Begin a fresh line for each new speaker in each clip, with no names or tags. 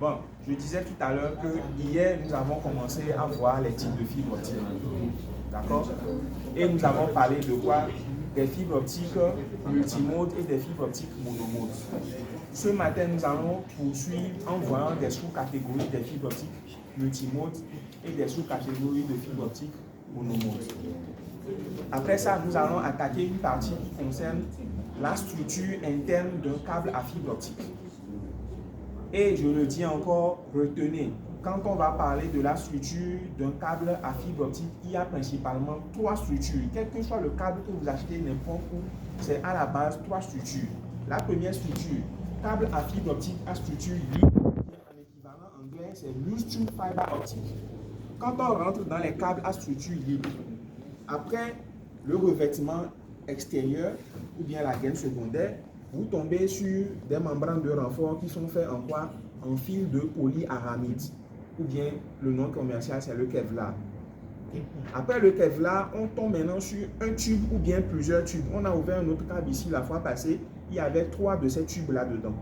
Bon, je disais tout à l'heure que hier, nous avons commencé à voir les types de fibres optiques. D'accord? Et nous avons parlé de quoi? Des fibres optiques multimodes et des fibres optiques monomodes. Ce matin, nous allons poursuivre en voyant des sous-catégories des fibres optiques multimodes et des sous-catégories de fibres optiques monomodes. Après ça, nous allons attaquer une partie qui concerne la structure interne d'un câble à fibre optique. Et je le dis encore, retenez, quand on va parler de la structure d'un câble à fibre optique, il y a principalement 3 structures. Quel que soit le câble que vous achetez n'importe où, c'est à la base 3 structures. La première structure, câble à fibre optique à structure libre, en équivalent anglais, c'est loose tube fiber optique. Quand on rentre dans les câbles à structure libre, après le revêtement extérieur ou bien la gaine secondaire, vous tombez sur des membranes de renfort qui sont faits en quoi? En fil de polyaramide, ou bien le nom commercial c'est le Kevlar. Après le Kevlar, on tombe maintenant sur un tube ou bien plusieurs tubes. On a ouvert un autre câble ici la fois passée, il y avait 3 de ces tubes là-dedans.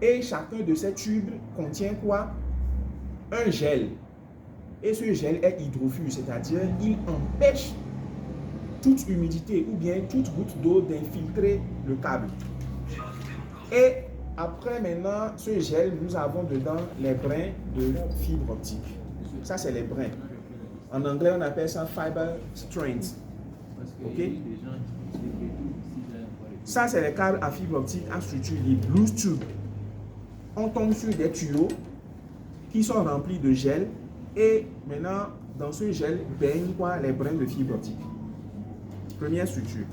Et chacun de ces tubes contient quoi? Un gel. Et ce gel est hydrophile, c'est-à-dire il empêche toute humidité ou bien toute goutte d'eau d'infiltrer le câble. Et après maintenant, ce gel, nous avons dedans les brins de fibre optique. Ça, c'est les brins. En anglais, on appelle ça fiber strands. Ok? Ça, c'est les câbles à fibre optique à structure libre, loose tube. On tombe sur des tuyaux qui sont remplis de gel et maintenant, dans ce gel, baignent quoi? Les brins de fibre optique. Première structure.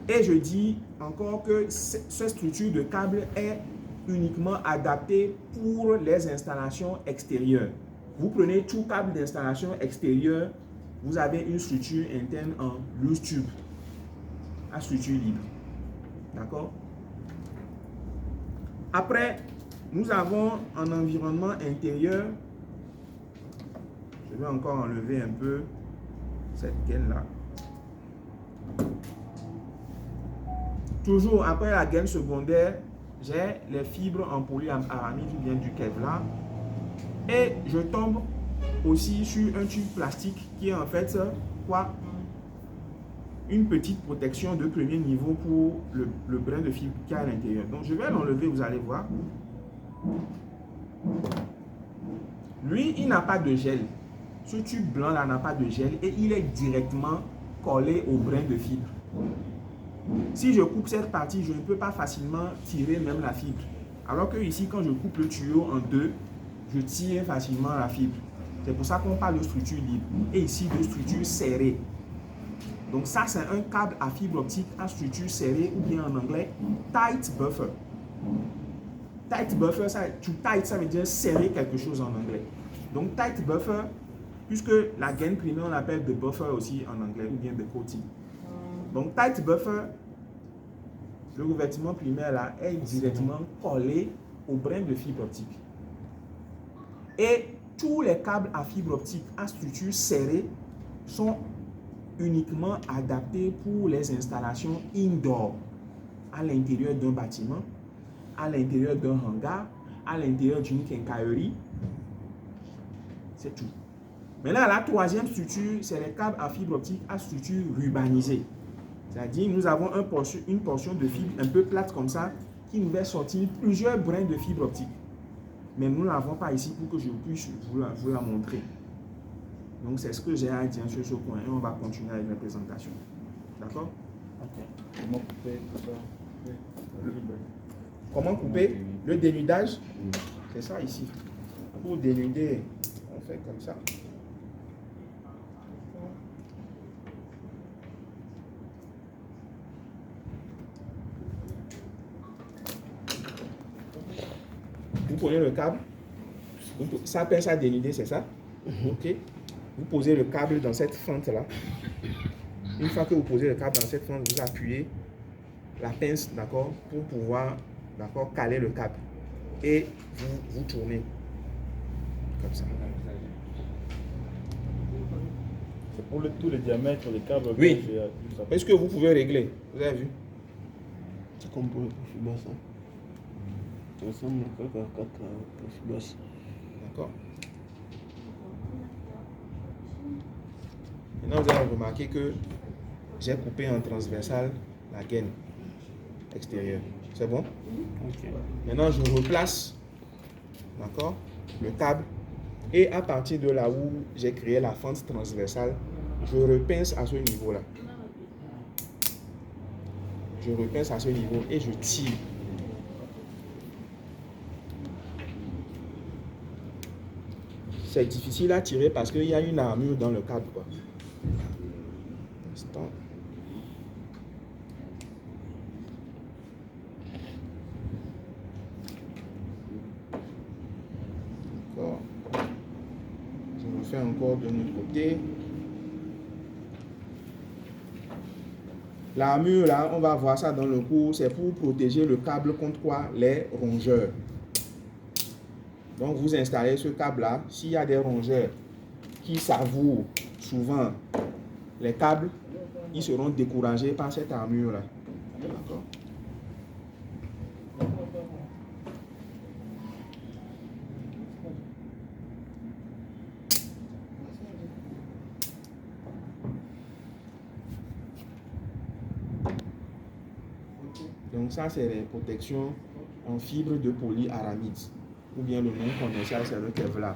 Et je dis encore que cette structure de câble est uniquement adaptée pour les installations extérieures. Vous prenez tout câble d'installation extérieure, vous avez une structure interne en loose tube à structure libre. D'accord? Après, nous avons en environnement intérieur, je vais encore enlever un peu cette gaine-là. Toujours après la gaine secondaire, j'ai les fibres en polyaramide ou bien du Kevlar. Et je tombe aussi sur un tube plastique qui est en fait quoi? Une petite protection de premier niveau pour le brin de fibre qui est à l'intérieur. Donc je vais l'enlever, vous allez voir. Lui, il n'a pas de gel. Ce tube blanc là n'a pas de gel et il est directement collé au brin de fibre. Si je coupe cette partie, je ne peux pas facilement tirer même la fibre. Alors que ici, quand je coupe le tuyau en deux, je tire facilement la fibre. C'est pour ça qu'on parle de structure libre. Et ici, de structure serrée. Donc ça, c'est un câble à fibre optique à structure serrée ou bien en anglais, tight buffer. Tight buffer, ça, to tight, ça veut dire serrer quelque chose en anglais. Donc tight buffer, puisque la gaine primaire, on l'appelle the buffer aussi en anglais ou bien the coating. Donc, tight buffer, le revêtement primaire là est directement collé au brin de fibre optique. Et tous les câbles à fibre optique à structure serrée sont uniquement adaptés pour les installations indoor, à l'intérieur d'un bâtiment, à l'intérieur d'un hangar, à l'intérieur d'une quincaillerie. C'est tout. Maintenant, la troisième structure, c'est les câbles à fibre optique à structure rubanisée. C'est-à-dire, nous avons une portion de fibre un peu plate comme ça qui nous fait sortir plusieurs brins de fibre optique. Mais nous ne l'avons pas ici pour que je puisse vous la montrer. Donc, c'est ce que j'ai à dire sur ce point et on va continuer avec la présentation. D'accord?
Ok. Comment couper tout ça?
Comment couper le dénudage? C'est ça ici. Pour dénuder, on fait comme ça. Vous prenez le câble, ça pince à dénuder, c'est ça? Ok. Vous posez le câble dans cette fente-là. Une fois que vous posez le câble dans cette fente, vous appuyez la pince, d'accord, pour pouvoir, d'accord, caler le câble. Et vous tournez comme ça.
C'est pour tous les diamètres des câbles.
Oui. Est-ce que vous pouvez régler? Vous avez vu?
C'est comme pour le fibre ça.
Ensemble, 4 bosses.
D'accord. Maintenant, vous allez remarquer que j'ai coupé en transversal la gaine extérieure. C'est bon?
Ok.
Maintenant, je replace, d'accord, le câble. Et à partir de là où j'ai créé la fente transversale, je repince à ce niveau-là. Je repince à ce niveau et je tire. C'est difficile à tirer parce qu'il y a une armure dans le câble, quoi. Instant. D'accord. Je refais encore de l'autre côté. L'armure là, on va voir ça dans le cours, c'est pour protéger le câble contre quoi? Les rongeurs. Donc vous installez ce câble là, s'il y a des rongeurs qui savourent souvent les câbles, ils seront découragés par cette armure là. D'accord. Donc ça c'est les protections en fibre de polyaramide, ou bien le nom commercial c'est le Kevlar.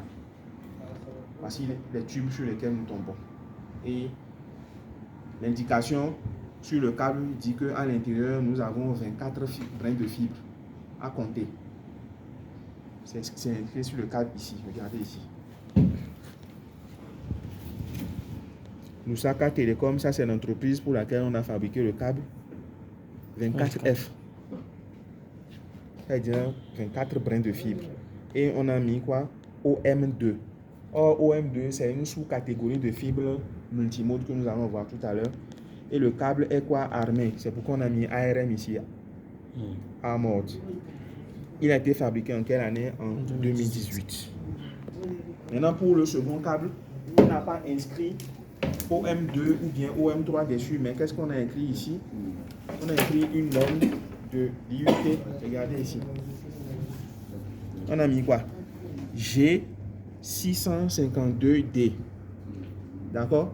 Voici les tubes sur lesquels nous tombons. Et l'indication sur le câble dit qu'à l'intérieur nous avons 24 brins de fibre à compter. C'est inscrit sur le câble ici, regardez ici. Lusaka Telecom, ça c'est l'entreprise pour laquelle on a fabriqué le câble 24F. C'est-à-dire 24 brins de fibre. Et on a mis quoi? OM2. Or, OM2, c'est une sous-catégorie de fibres multimode que nous allons voir tout à l'heure. Et le câble est quoi? Armé. C'est pourquoi on a mis ARM ici. Armored. Il a été fabriqué en quelle année? En 2018. Maintenant, pour le second câble, on n'a pas inscrit OM2 ou bien OM3 dessus, mais qu'est-ce qu'on a écrit ici? On a écrit une norme de l'IUT. Regardez ici. On a mis quoi? G652D. D'accord?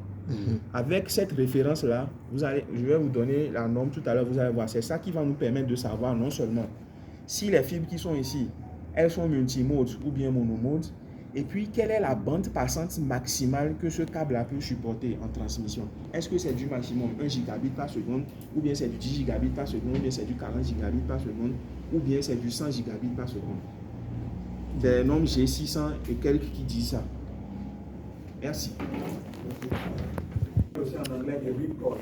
Avec cette référence-là, je vais vous donner la norme tout à l'heure, vous allez voir. C'est ça qui va nous permettre de savoir non seulement si les fibres qui sont ici, elles sont multimodes ou bien monomodes, et puis quelle est la bande passante maximale que ce câble-là peut supporter en transmission. Est-ce que c'est du maximum 1 gigabit par seconde, ou bien c'est du 10 gigabit par seconde, ou bien c'est du 40 gigabit par seconde, ou bien c'est du 100 gigabit par seconde. C'est les normes G600 et quelques qui disent ça. Merci. Aussi en anglais, les ripcord.